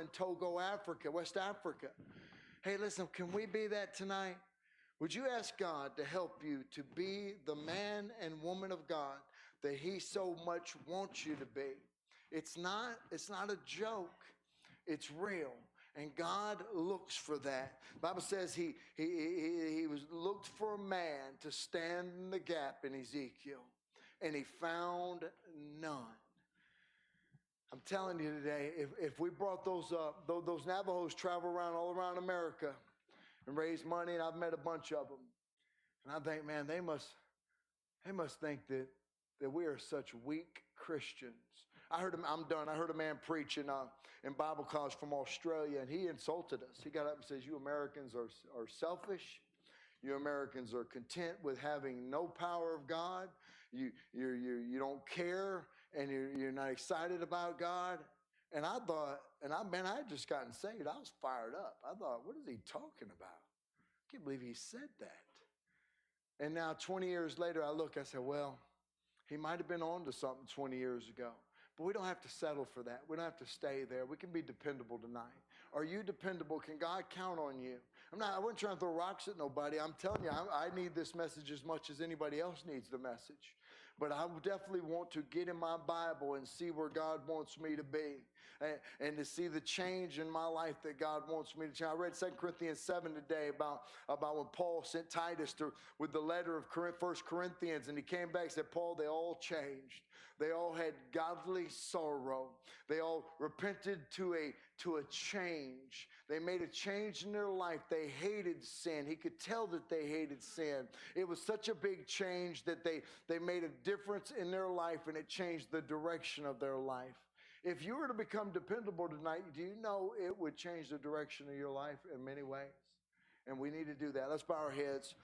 in Togo, Africa, West Africa. Hey, listen, can we be that tonight? Would you ask God to help you to be the man and woman of God that He so much wants you to be? It's not a joke. It's real. And God looks for that. The Bible says he was looked for a man to stand in the gap in Ezekiel, and He found none. I'm telling you today, if we brought those Navajos travel around all around America and raise money, and I've met a bunch of them, and I think, man, they must think that we are such weak Christians. I'm done. I heard a man preach in Bible college from Australia, and he insulted us. He got up and says, "You Americans are selfish. You Americans are content with having no power of God. You don't care, and you're not excited about God." And I thought, I had just gotten saved. I was fired up. I thought, what is he talking about? I can't believe he said that. And now 20 years later, I said, well, he might have been on to something 20 years ago. But we don't have to settle for that. We don't have to stay there. We can be dependable tonight. Are you dependable? Can God count on you? I wasn't trying to throw rocks at nobody. I'm telling you, I need this message as much as anybody else needs the message. But I definitely want to get in my Bible and see where God wants me to be, and to see the change in my life that God wants me to change. I read 2 Corinthians 7 today about when Paul sent Titus with the letter of 1 Corinthians, and he came back and said, Paul, they all changed. They all had godly sorrow. They all repented to a change. They made a change in their life. They hated sin. He could tell that they hated sin. It was such a big change that they made a difference in their life, and it changed the direction of their life. If you were to become dependable tonight, do you know it would change the direction of your life in many ways? And we need to do that. Let's bow our heads.